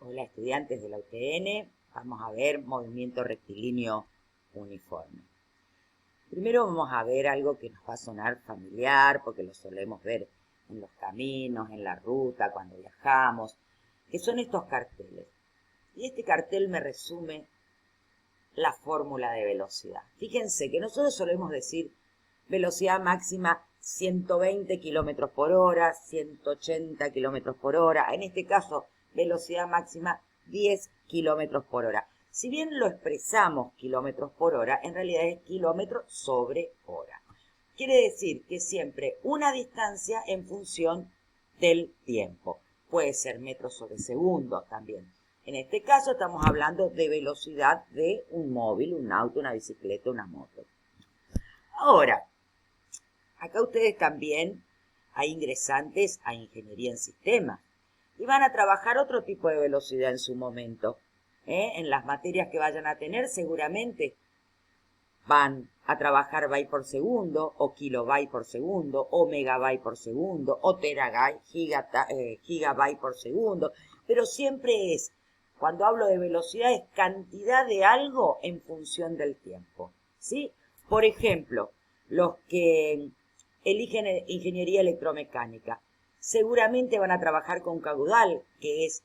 Hola estudiantes de la UTN, vamos a ver movimiento rectilíneo uniforme. Primero vamos a ver algo que nos va a sonar familiar porque lo solemos ver en los caminos, en la ruta, cuando viajamos, que son estos carteles. Y este cartel me resume la fórmula de velocidad. Fíjense que nosotros solemos decir velocidad máxima 120 kilómetros por hora, 180 kilómetros por hora. En este caso, velocidad máxima 10 kilómetros por hora. Si bien lo expresamos kilómetros por hora, en realidad es kilómetros sobre hora. Quiere decir que siempre una distancia en función del tiempo. Puede ser metros sobre segundo también. En este caso estamos hablando de velocidad de un móvil, un auto, una bicicleta, una moto. Ahora, acá ustedes también hay ingresantes a ingeniería en sistemas y van a trabajar otro tipo de velocidad en su momento. En las materias que vayan a tener seguramente van a trabajar byte por segundo, o kilobyte por segundo, o megabyte por segundo, o terabyte, gigabyte por segundo, pero siempre es, cuando hablo de velocidad, es cantidad de algo en función del tiempo, ¿sí? Por ejemplo, los que eligen ingeniería electromecánica, seguramente van a trabajar con caudal, que es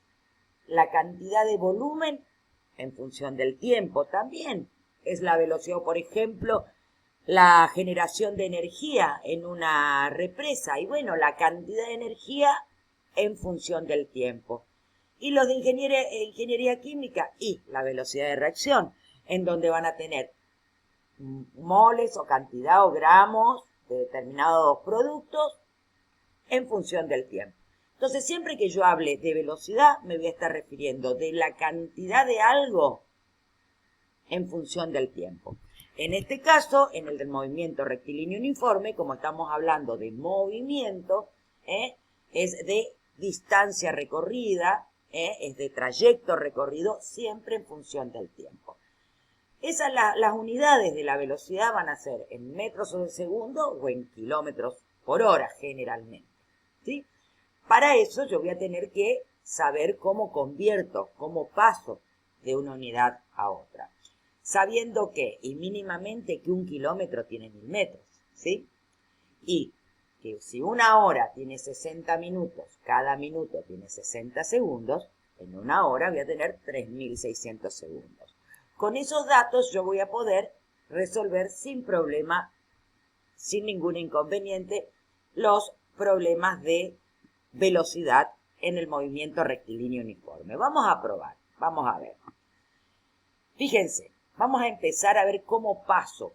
la cantidad de volumen en función del tiempo también. Es la velocidad, por ejemplo, la generación de energía en una represa. Y bueno, la cantidad de energía en función del tiempo. Y los de ingeniería química y la velocidad de reacción, en donde van a tener moles o cantidad o gramos de determinados productos en función del tiempo. Entonces, siempre que yo hable de velocidad, me voy a estar refiriendo de la cantidad de algo en función del tiempo. En este caso, en el del movimiento rectilíneo uniforme, como estamos hablando de movimiento, es de distancia recorrida, es de trayecto recorrido, siempre en función del tiempo. Las unidades de la velocidad van a ser en metros sobre segundo o en kilómetros por hora, generalmente, ¿sí? Para eso yo voy a tener que saber cómo convierto, cómo paso de una unidad a otra. Sabiendo que, y mínimamente, que un kilómetro tiene 1000 metros, ¿sí? Y que si una hora tiene 60 minutos, cada minuto tiene 60 segundos, en una hora voy a tener 3600 segundos. Con esos datos yo voy a poder resolver sin problema, sin ningún inconveniente, los problemas de velocidad en el movimiento rectilíneo uniforme. Vamos a probar, vamos a ver. Fíjense, vamos a empezar a ver cómo paso.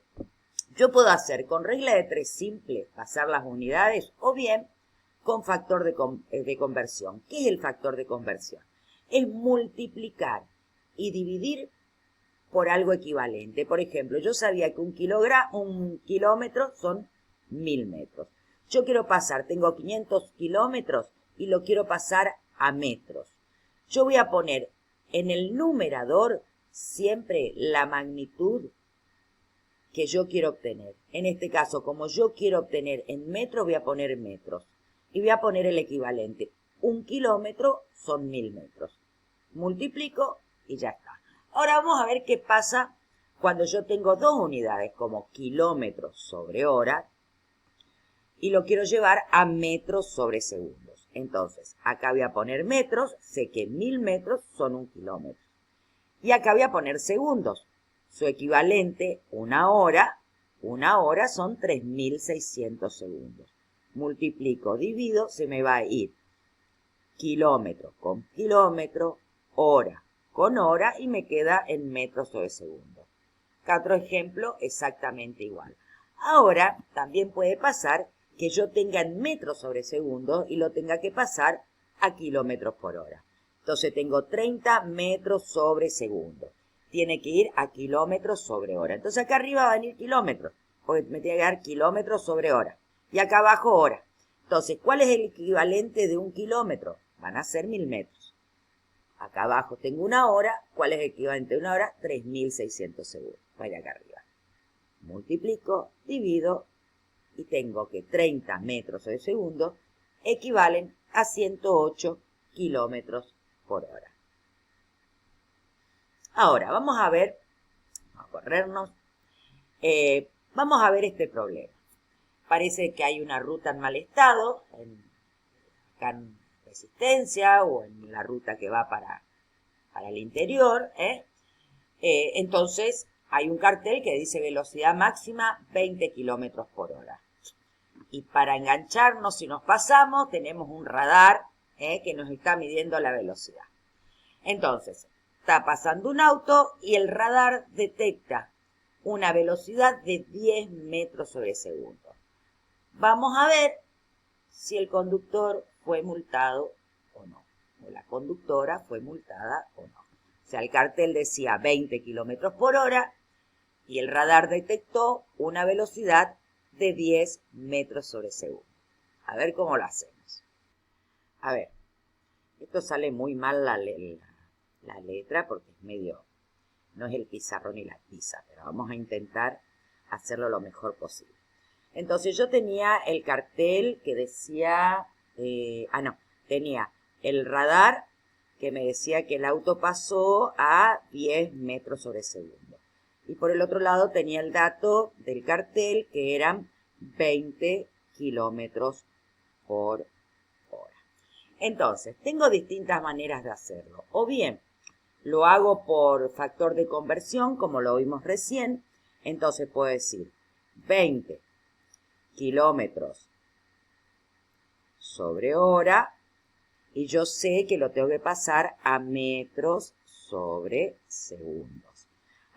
Yo puedo hacer con regla de 3 simple, pasar las unidades, o bien con factor de conversión. ¿Qué es el factor de conversión? Es multiplicar y dividir por algo equivalente. Por ejemplo, yo sabía que un kilómetro son 1000 metros. Yo quiero pasar, tengo 500 kilómetros y lo quiero pasar a metros. Yo voy a poner en el numerador siempre la magnitud que yo quiero obtener. En este caso, como yo quiero obtener en metros, voy a poner metros. Y voy a poner el equivalente. Un kilómetro son 1000 metros. Multiplico y ya está. Ahora vamos a ver qué pasa cuando yo tengo dos unidades, como kilómetros sobre hora, y lo quiero llevar a metros sobre segundos. Entonces, acá voy a poner metros, sé que 1000 metros son un kilómetro. Y acá voy a poner segundos. Su equivalente, una hora son 3600 segundos. Multiplico, divido, se me va a ir kilómetro con kilómetro, hora con hora y me queda en metros sobre segundo. Acá otro ejemplo exactamente igual. Ahora también puede pasar que yo tenga en metros sobre segundo y lo tenga que pasar a kilómetros por hora. Entonces tengo 30 metros sobre segundo. Tiene que ir a kilómetros sobre hora. Entonces acá arriba va a venir kilómetros, porque me tiene que dar kilómetros sobre hora. Y acá abajo hora. Entonces, ¿cuál es el equivalente de un kilómetro? Van a ser 1000 metros. Acá abajo tengo una hora. ¿Cuál es el equivalente de una hora? 3600 segundos. Vaya acá arriba. Multiplico, divido y tengo que 30 metros sobre segundo equivalen a 108 kilómetros por hora. Ahora, vamos a ver, vamos a corrernos, vamos a ver este problema. Parece que hay una ruta en mal estado, acá en Resistencia o en la ruta que va para el interior, entonces hay un cartel que dice velocidad máxima 20 kilómetros por hora. Y para engancharnos, si nos pasamos, tenemos un radar que nos está midiendo la velocidad. Entonces, está pasando un auto y el radar detecta una velocidad de 10 metros sobre segundo. Vamos a ver si el conductor fue multado o no, o la conductora fue multada o no. O sea, el cartel decía 20 kilómetros por hora y el radar detectó una velocidad de 10 metros sobre segundo. A ver cómo lo hacemos. A ver, esto sale muy mal la letra porque es medio, no es el pizarrón y la tiza, pero vamos a intentar hacerlo lo mejor posible. Entonces yo tenía el cartel que decía, tenía el radar que me decía que el auto pasó a 10 metros sobre segundo. Y por el otro lado tenía el dato del cartel que eran 20 kilómetros por hora. Entonces, tengo distintas maneras de hacerlo. O bien, lo hago por factor de conversión, como lo vimos recién. Entonces puedo decir 20 kilómetros sobre hora y yo sé que lo tengo que pasar a metros sobre segundos.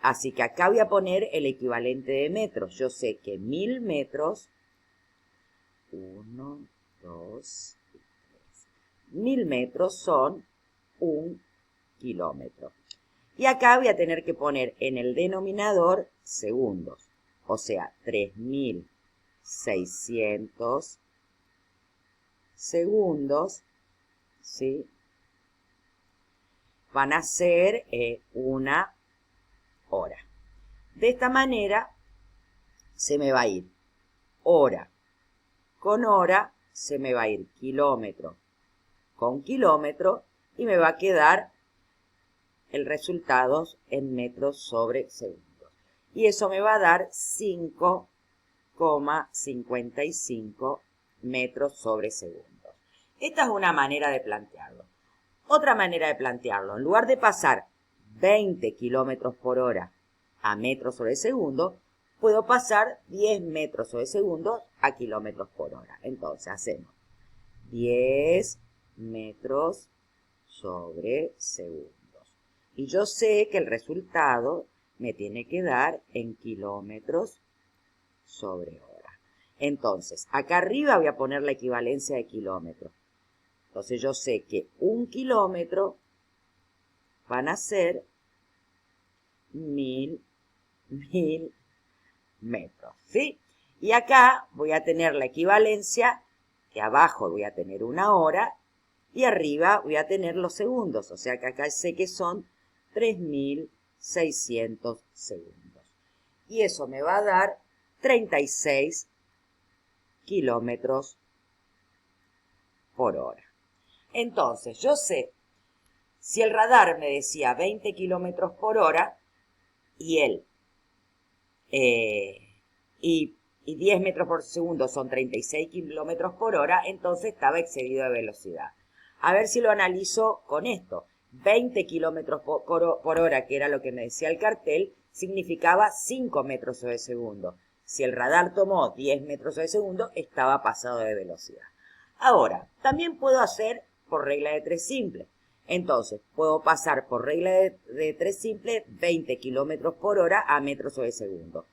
Así que acá voy a poner el equivalente de metros. Yo sé que 1000 metros, 1, 2, 3, 1000 metros son 1 kilómetro. Y acá voy a tener que poner en el denominador segundos, o sea, 3600 segundos, ¿sí? Van a ser 1 hora. De esta manera se me va a ir hora con hora, se me va a ir kilómetro con kilómetro y me va a quedar el resultado en metros sobre segundos. Y eso me va a dar 5,55 metros sobre segundos. Esta es una manera de plantearlo. Otra manera de plantearlo, en lugar de pasar 20 kilómetros por hora a metros sobre segundo, puedo pasar 10 metros sobre segundo a kilómetros por hora. Entonces hacemos 10 metros sobre segundos. Y yo sé que el resultado me tiene que dar en kilómetros sobre hora. Entonces, acá arriba voy a poner la equivalencia de kilómetros. Entonces yo sé que 1 kilómetro van a ser 1000 metros, ¿sí? Y acá voy a tener la equivalencia, que abajo voy a tener 1 hora, y arriba voy a tener los segundos, o sea que acá sé que son 3600 segundos. Y eso me va a dar 36 kilómetros por hora. Entonces, yo sé, si el radar me decía 20 kilómetros por hora y y 10 metros por segundo son 36 kilómetros por hora, entonces estaba excedido de velocidad. A ver si lo analizo con esto. 20 kilómetros por hora, que era lo que me decía el cartel, significaba 5 metros sobre segundo. Si el radar tomó 10 metros sobre segundo, estaba pasado de velocidad. Ahora, también puedo hacer por regla de 3 simple. Entonces, puedo pasar por regla de 3 simple 20 kilómetros por hora a metros sobre segundo.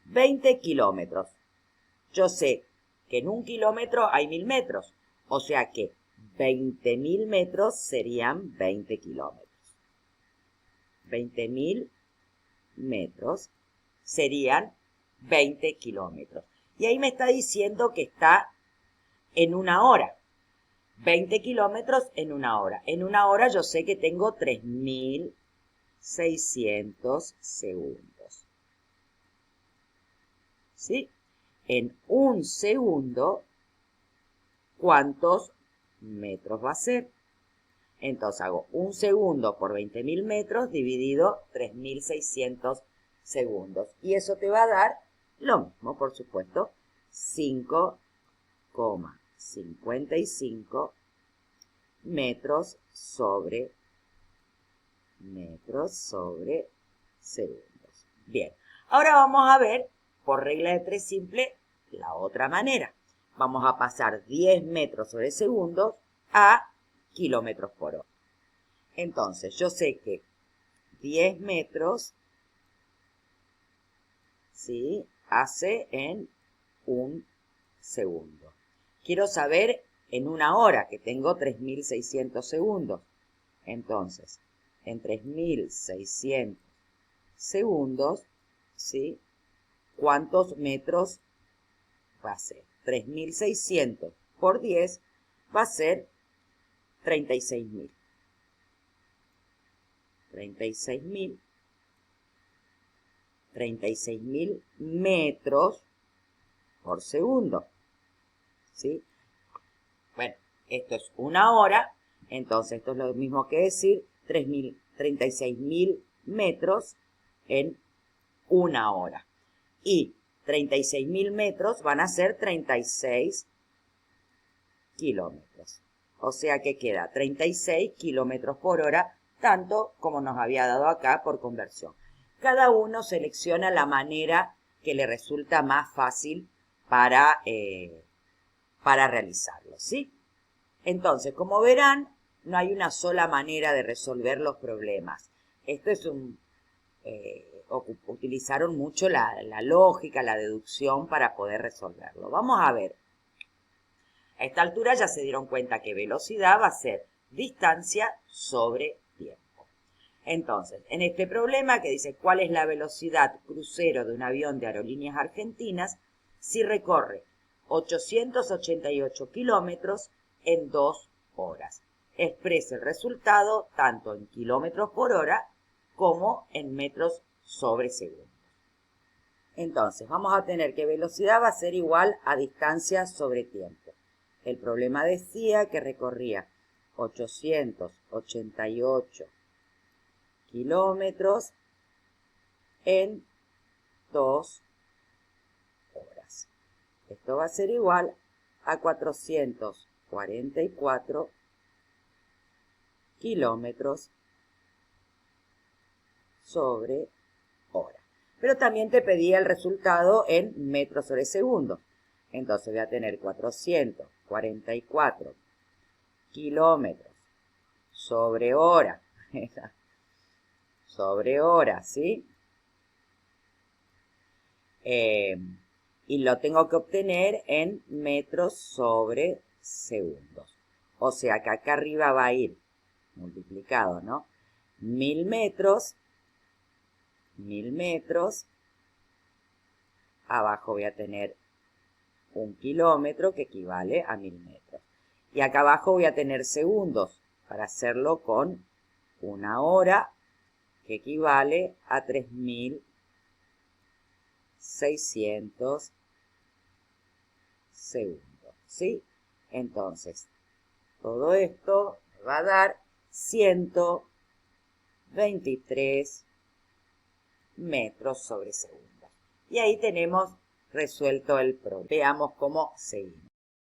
20 kilómetros. Yo sé que en 1 kilómetro hay 1000 metros. O sea que 20.000 metros serían 20 kilómetros. 20.000 metros serían 20 kilómetros. Y ahí me está diciendo que está en 1 hora. 20 kilómetros en 1 hora. En 1 hora yo sé que tengo 3600 segundos. ¿Sí? En 1 segundo, ¿cuántos metros va a ser? Entonces hago 1 segundo por 20.000 metros dividido 3.600 segundos. Y eso te va a dar lo mismo, por supuesto, 5,55 metros sobre segundos. Bien, ahora vamos a ver, por regla de 3 simple, la otra manera. Vamos a pasar 10 metros sobre segundos a kilómetros por hora. Entonces, yo sé que 10 metros, ¿sí?, hace en 1 segundo. Quiero saber en 1 hora, que tengo 3.600 segundos. Entonces, en 3.600 segundos, ¿sí?, ¿cuántos metros va a ser? 3.600 por 10 va a ser 36.000. 36.000 metros por segundo, ¿sí? Bueno, esto es 1 hora, entonces esto es lo mismo que decir 36.000 metros en 1 hora. Y 36.000 metros van a ser 36 kilómetros. O sea que queda 36 kilómetros por hora, tanto como nos había dado acá por conversión. Cada uno selecciona la manera que le resulta más fácil para realizarlo, ¿sí? Entonces, como verán, no hay una sola manera de resolver los problemas. Esto es utilizaron mucho la lógica, la deducción para poder resolverlo. Vamos a ver. A esta altura ya se dieron cuenta que velocidad va a ser distancia sobre tiempo. Entonces, en este problema que dice cuál es la velocidad crucero de un avión de Aerolíneas Argentinas si recorre 888 kilómetros en 2 horas. Expresa el resultado tanto en kilómetros por hora como en metros sobre segundo. Entonces, vamos a tener que velocidad va a ser igual a distancia sobre tiempo. El problema decía que recorría 888 kilómetros en 2 horas. Esto va a ser igual a 444 kilómetros sobre hora. Pero también te pedía el resultado en metros sobre segundo. Entonces voy a tener 444 kilómetros sobre hora. Sobre hora, ¿sí? Y lo tengo que obtener en metros sobre segundos. O sea que acá arriba va a ir multiplicado, ¿no? 1.000 metros. Abajo voy a tener 1 kilómetro que equivale a 1.000 metros. Y acá abajo voy a tener segundos para hacerlo con 1 hora que equivale a 3.600 segundos, ¿sí? Entonces, todo esto me va a dar 123 metros sobre segundo. Y ahí tenemos resuelto el problema. Veamos cómo seguimos.